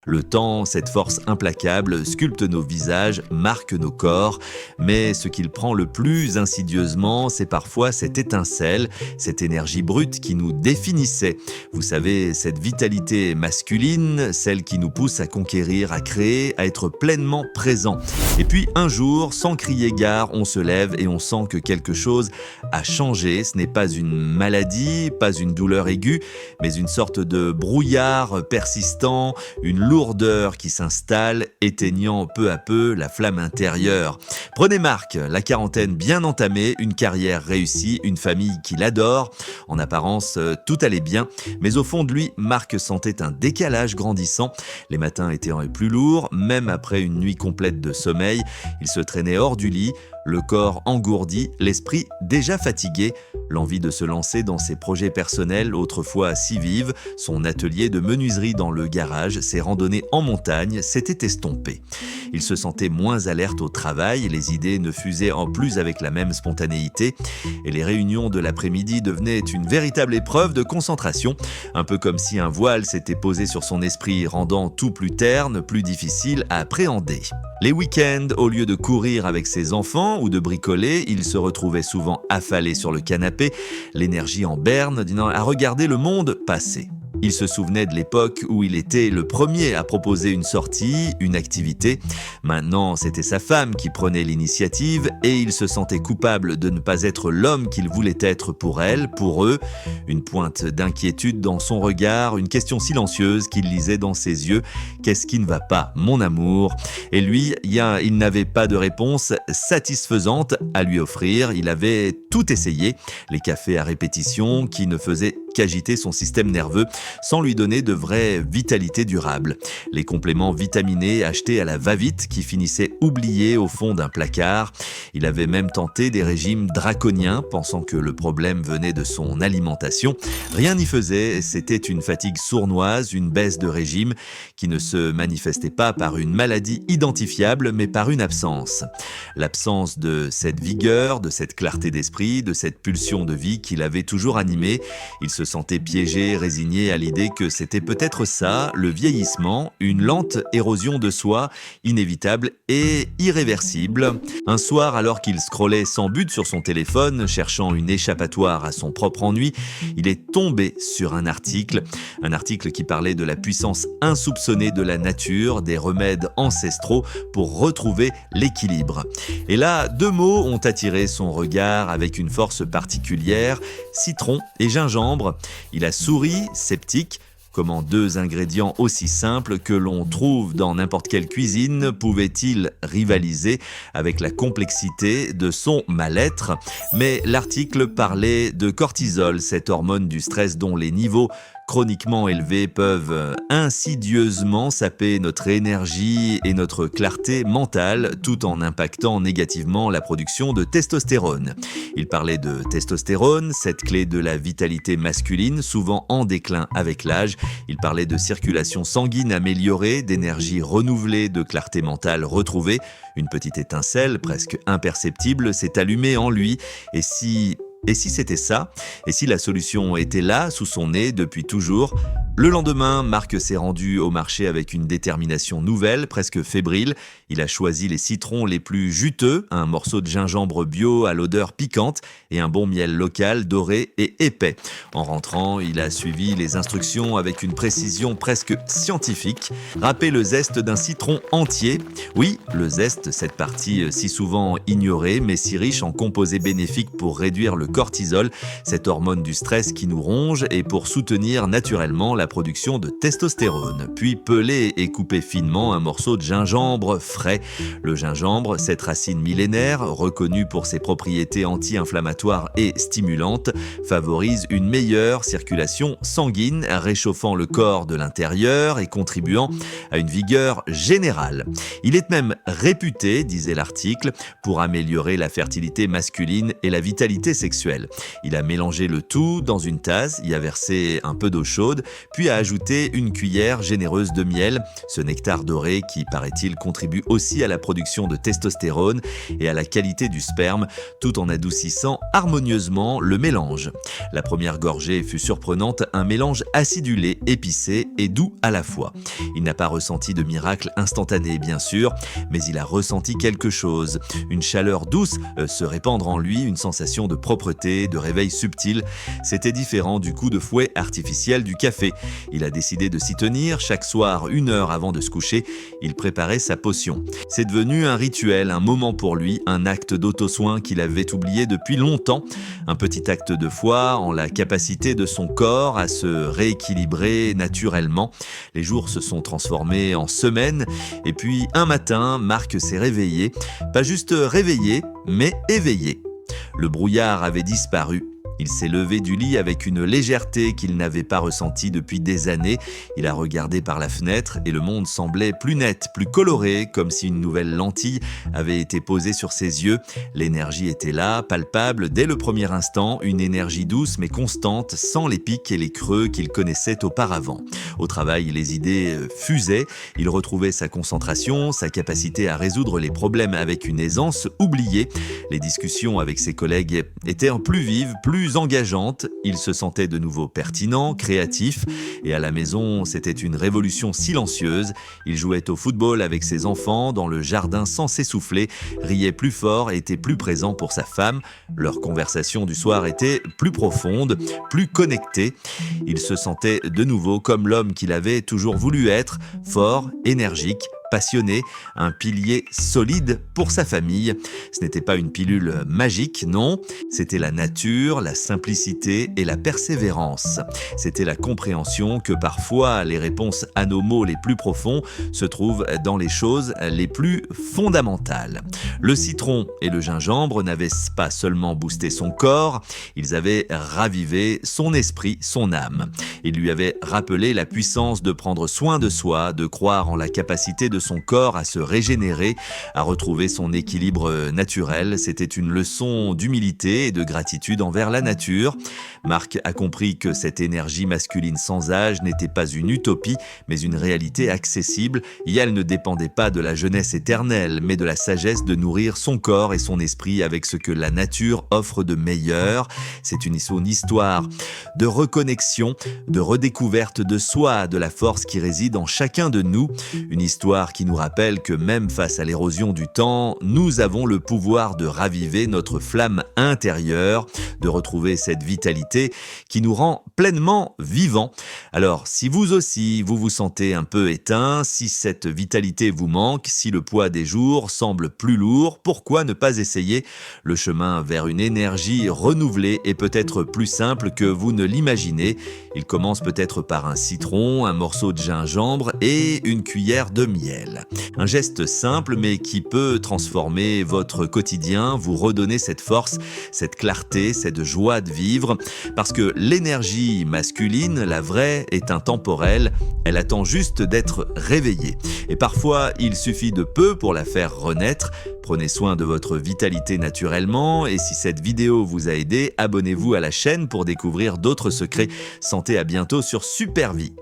Le temps, cette force implacable, sculpte nos visages, marque nos corps, mais ce qu'il prend le plus insidieusement, c'est parfois cette étincelle, cette énergie brute qui nous définissait. Vous savez, cette vitalité masculine, celle qui nous pousse à conquérir, à créer, à être pleinement présent. Et puis un jour, sans crier gare, on se lève et on sent que quelque chose a changé. Ce n'est pas une maladie, pas une douleur aiguë, mais une sorte de brouillard persistant, une lourdeur qui s'installe, éteignant peu à peu la flamme intérieure. Prenez Marc, la quarantaine bien entamée, une carrière réussie, une famille qu'il adore. En apparence, tout allait bien, mais au fond de lui, Marc sentait un décalage grandissant. Les matins étaient plus lourds, même après une nuit complète de sommeil. Il se traînait hors du lit, le corps engourdi, l'esprit déjà fatigué. L'envie de se lancer dans ses projets personnels, autrefois si vives, son atelier de menuiserie dans le garage, ses randonnées en montagne, s'étaient estompées. Il se sentait moins alerte au travail, les idées ne fusaient en plus avec la même spontanéité, et les réunions de l'après-midi devenaient une véritable épreuve de concentration, un peu comme si un voile s'était posé sur son esprit, rendant tout plus terne, plus difficile à appréhender. Les week-ends, au lieu de courir avec ses enfants ou de bricoler, il se retrouvait souvent affalé sur le canapé, l'énergie en berne, à regarder le monde passer. Il se souvenait de l'époque où il était le premier à proposer une sortie, une activité. Maintenant, c'était sa femme qui prenait l'initiative et il se sentait coupable de ne pas être l'homme qu'il voulait être pour elle, pour eux. Une pointe d'inquiétude dans son regard, une question silencieuse qu'il lisait dans ses yeux. Qu'est-ce qui ne va pas, mon amour ? Et lui, il n'avait pas de réponse satisfaisante à lui offrir. Il avait tout essayé, les cafés à répétition qui ne faisaient qu'agiter son système nerveux sans lui donner de vraie vitalité durable. Les compléments vitaminés achetés à la va-vite qui finissaient oubliés au fond d'un placard. Il avait même tenté des régimes draconiens, pensant que le problème venait de son alimentation. Rien n'y faisait, c'était une fatigue sournoise, une baisse de régime qui ne se manifestait pas par une maladie identifiable, mais par une absence. L'absence de cette vigueur, de cette clarté d'esprit, de cette pulsion de vie qui l'avait toujours animé. Il se sentait piégé, résigné à l'idée que c'était peut-être ça, le vieillissement, une lente érosion de soi, inévitable et irréversible. Un soir, alors qu'il scrollait sans but sur son téléphone, cherchant une échappatoire à son propre ennui, il est tombé sur un article qui parlait de la puissance insoupçonnée de la nature, des remèdes ancestraux pour retrouver l'équilibre. Et là, deux mots ont attiré son regard avec une force particulière, citron et gingembre. Il a souri, sceptique. Comment deux ingrédients aussi simples que l'on trouve dans n'importe quelle cuisine pouvaient-ils rivaliser avec la complexité de son mal-être ? Mais l'article parlait de cortisol, cette hormone du stress dont les niveaux chroniquement élevés peuvent insidieusement saper notre énergie et notre clarté mentale tout en impactant négativement la production de testostérone. Il parlait de testostérone, cette clé de la vitalité masculine, souvent en déclin avec l'âge. Il parlait de circulation sanguine améliorée, d'énergie renouvelée, de clarté mentale retrouvée. Une petite étincelle, presque imperceptible, s'est allumée en lui. Et si c'était ça ? Et si la solution était là, sous son nez, depuis toujours ? Le lendemain, Marc s'est rendu au marché avec une détermination nouvelle, presque fébrile. Il a choisi les citrons les plus juteux, un morceau de gingembre bio à l'odeur piquante et un bon miel local doré et épais. En rentrant, il a suivi les instructions avec une précision presque scientifique. Râper le zeste d'un citron entier. Oui, le zeste, cette partie si souvent ignorée, mais si riche en composés bénéfiques pour réduire le cortisol, cette hormone du stress qui nous ronge, et pour soutenir naturellement la production de testostérone. Puis peler et couper finement un morceau de gingembre frais. Le gingembre, cette racine millénaire, reconnue pour ses propriétés anti-inflammatoires et stimulantes, favorise une meilleure circulation sanguine, réchauffant le corps de l'intérieur et contribuant à une vigueur générale. Il est même réputé, disait l'article, pour améliorer la fertilité masculine et la vitalité sexuelle sexuelle. Il a mélangé le tout dans une tasse, y a versé un peu d'eau chaude, puis a ajouté une cuillère généreuse de miel, ce nectar doré qui, paraît-il, contribue aussi à la production de testostérone et à la qualité du sperme, tout en adoucissant harmonieusement le mélange. La première gorgée fut surprenante, un mélange acidulé, épicé et doux à la fois. Il n'a pas ressenti de miracle instantané, bien sûr, mais il a ressenti quelque chose. Une chaleur douce se répandre en lui, une sensation de propreté, de réveil subtil. C'était différent du coup de fouet artificiel du café. Il a décidé de s'y tenir. Chaque soir, 1 heure avant de se coucher, il préparait sa potion. C'est devenu un rituel, un moment pour lui, un acte d'auto-soin qu'il avait oublié depuis longtemps. Un petit acte de foi en la capacité de son corps à se rééquilibrer naturellement. Les jours se sont transformés en semaines et puis un matin, Marc s'est réveillé. Pas juste réveillé, mais éveillé. Le brouillard avait disparu. Il s'est levé du lit avec une légèreté qu'il n'avait pas ressentie depuis des années. Il a regardé par la fenêtre et le monde semblait plus net, plus coloré, comme si une nouvelle lentille avait été posée sur ses yeux. L'énergie était là, palpable dès le premier instant, une énergie douce mais constante, sans les pics et les creux qu'il connaissait auparavant. Au travail, les idées fusaient, il retrouvait sa concentration, sa capacité à résoudre les problèmes avec une aisance oubliée. Les discussions avec ses collègues étaient plus vives, plus engageantes. Il se sentait de nouveau pertinent, créatif, et à la maison, c'était une révolution silencieuse. Il jouait au football avec ses enfants, dans le jardin sans s'essouffler, riait plus fort et était plus présent pour sa femme. Leur conversation du soir était plus profonde, plus connectée. Il se sentait de nouveau comme l'homme qu'il avait toujours voulu être, fort, énergique, passionné, un pilier solide pour sa famille. Ce n'était pas une pilule magique, non, c'était la nature, la simplicité et la persévérance. C'était la compréhension que parfois les réponses à nos maux les plus profonds se trouvent dans les choses les plus fondamentales. Le citron et le gingembre n'avaient pas seulement boosté son corps, ils avaient ravivé son esprit, son âme. Ils lui avaient rappelé la puissance de prendre soin de soi, de croire en la capacité de son corps à se régénérer, à retrouver son équilibre naturel. C'était une leçon d'humilité et de gratitude envers la nature. Marc a compris que cette énergie masculine sans âge n'était pas une utopie, mais une réalité accessible, et elle ne dépendait pas de la jeunesse éternelle, mais de la sagesse de nourrir son corps et son esprit avec ce que la nature offre de meilleur. C'est une histoire de reconnexion, de redécouverte de soi, de la force qui réside en chacun de nous, une histoire qui nous rappelle que même face à l'érosion du temps, nous avons le pouvoir de raviver notre flamme intérieure, de retrouver cette vitalité qui nous rend pleinement vivants. Alors, si vous aussi, vous vous sentez un peu éteint, si cette vitalité vous manque, si le poids des jours semble plus lourd, pourquoi ne pas essayer? Le chemin vers une énergie renouvelée est peut-être plus simple que vous ne l'imaginez. Il commence peut-être par un citron, un morceau de gingembre et une cuillère de miel. Un geste simple mais qui peut transformer votre quotidien, vous redonner cette force, cette clarté, cette joie de vivre. Parce que l'énergie masculine, la vraie, est intemporelle. Elle attend juste d'être réveillée. Et parfois, il suffit de peu pour la faire renaître. Prenez soin de votre vitalité naturellement et si cette vidéo vous a aidé, abonnez-vous à la chaîne pour découvrir d'autres secrets. Santé, à bientôt sur Super Vie.